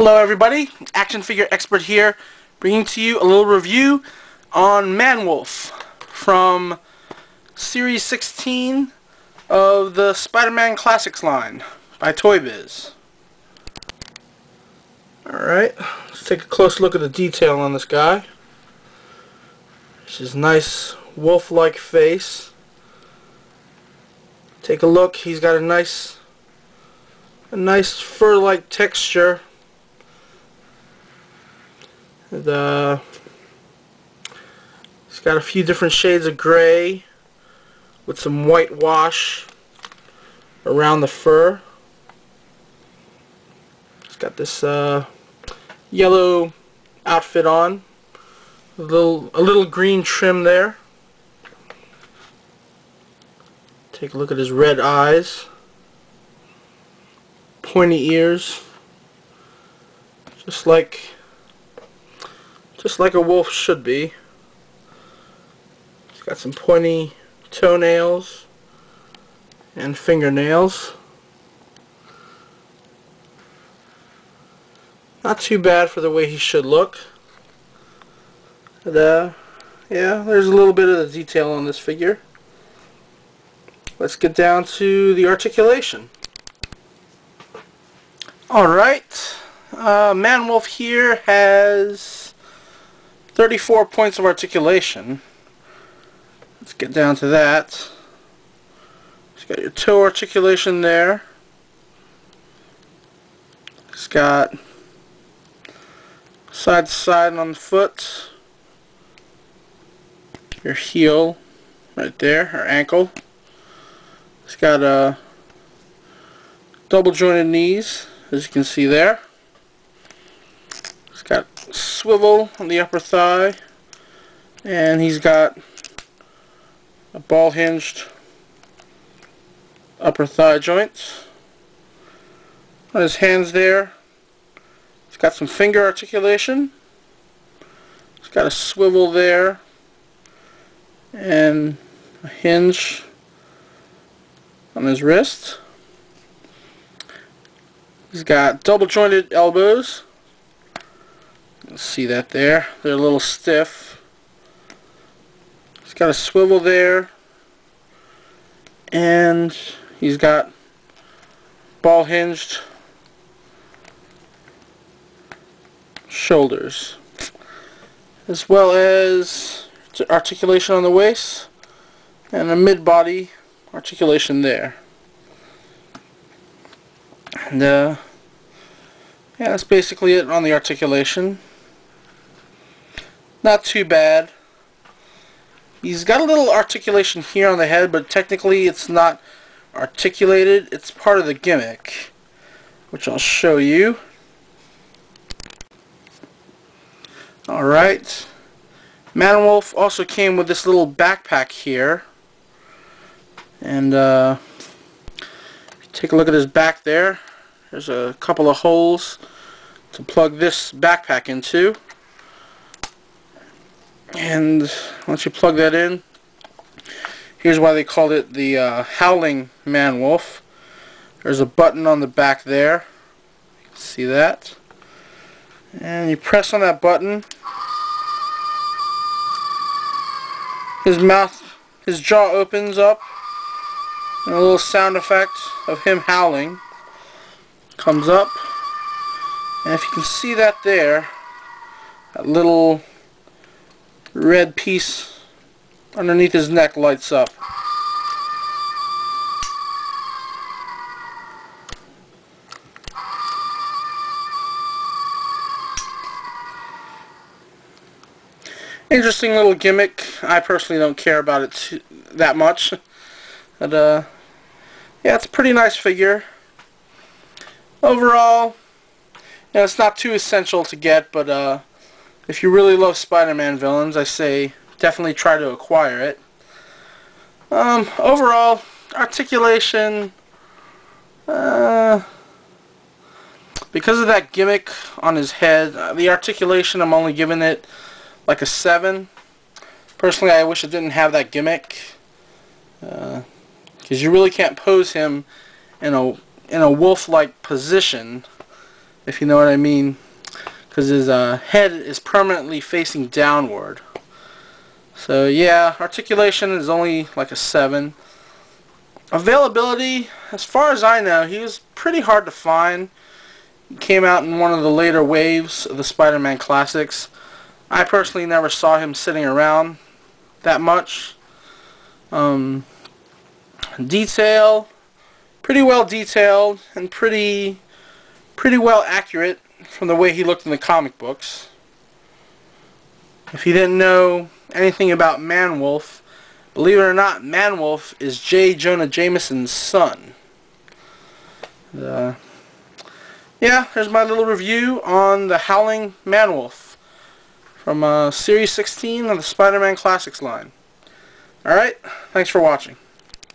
Hello everybody, action figure expert here, bringing to you a little review on Manwolf from Series 16 of the Spider-Man Classics line by Toy Biz. Alright, let's take a close look at the detail on this guy. This is nice wolf-like face. Take a look, he's got a nice fur-like texture. He's got a few different shades of gray with some white wash around the fur. He's got this yellow outfit on, a little green trim there. Take a look at his red eyes, pointy ears, just like a wolf should be. He's got some pointy toenails and fingernails. Not too bad for the way he should look. But, yeah, there's a little bit of the detail on this figure. Let's get down to the articulation. Alright, Manwolf here has 34 points of articulation. Let's get down to that. It's got your toe articulation there. It's got side to side on the foot. Your heel right there, or ankle. It's got double jointed knees, as you can see there. It's got swivel on the upper thigh, and he's got a ball hinged upper thigh joint. On his hands there, he's got some finger articulation. He's got a swivel there and a hinge on his wrist. He's got double jointed elbows. You'll see that there. They're a little stiff. He's got a swivel there. And he's got ball hinged shoulders, as well as articulation on the waist and a mid-body articulation there. And yeah, that's basically it on the articulation. Not too bad. He's got a little articulation here on the head, but technically it's not articulated. It's part of the gimmick, which I'll show you. Alright. Manwolf also came with this little backpack here. And take a look at his back there. There's a couple of holes to plug this backpack into. And once you plug that in, here's why they called it the Howling Manwolf. There's a button on the back there. You can see that. And you press on that button. His jaw opens up, and a little sound effect of him howling comes up. And if you can see that there, that little red piece underneath his neck lights up. Interesting little gimmick. I personally don't care about it that much. But yeah, it's a pretty nice figure. Overall, you know, it's not too essential to get, but if you really love Spider-Man villains, I say definitely try to acquire it. Overall, articulation, because of that gimmick on his head, the articulation, I'm only giving it like a 7. Personally, I wish it didn't have that gimmick, because you really can't pose him in a wolf-like position if you know what I mean, because his head is permanently facing downward. So yeah, articulation is only like a 7. Availability, as far as I know, he was pretty hard to find. He came out in one of the later waves of the Spider-Man classics. I personally never saw him sitting around that much. Detail, pretty well detailed and pretty well accurate from the way he looked in the comic books. If you didn't know anything about Manwolf, believe it or not, Manwolf is J. Jonah Jameson's son. Yeah, here's my little review on the Howling Manwolf from Series 16 of the Spider-Man Classics line. Alright, thanks for watching.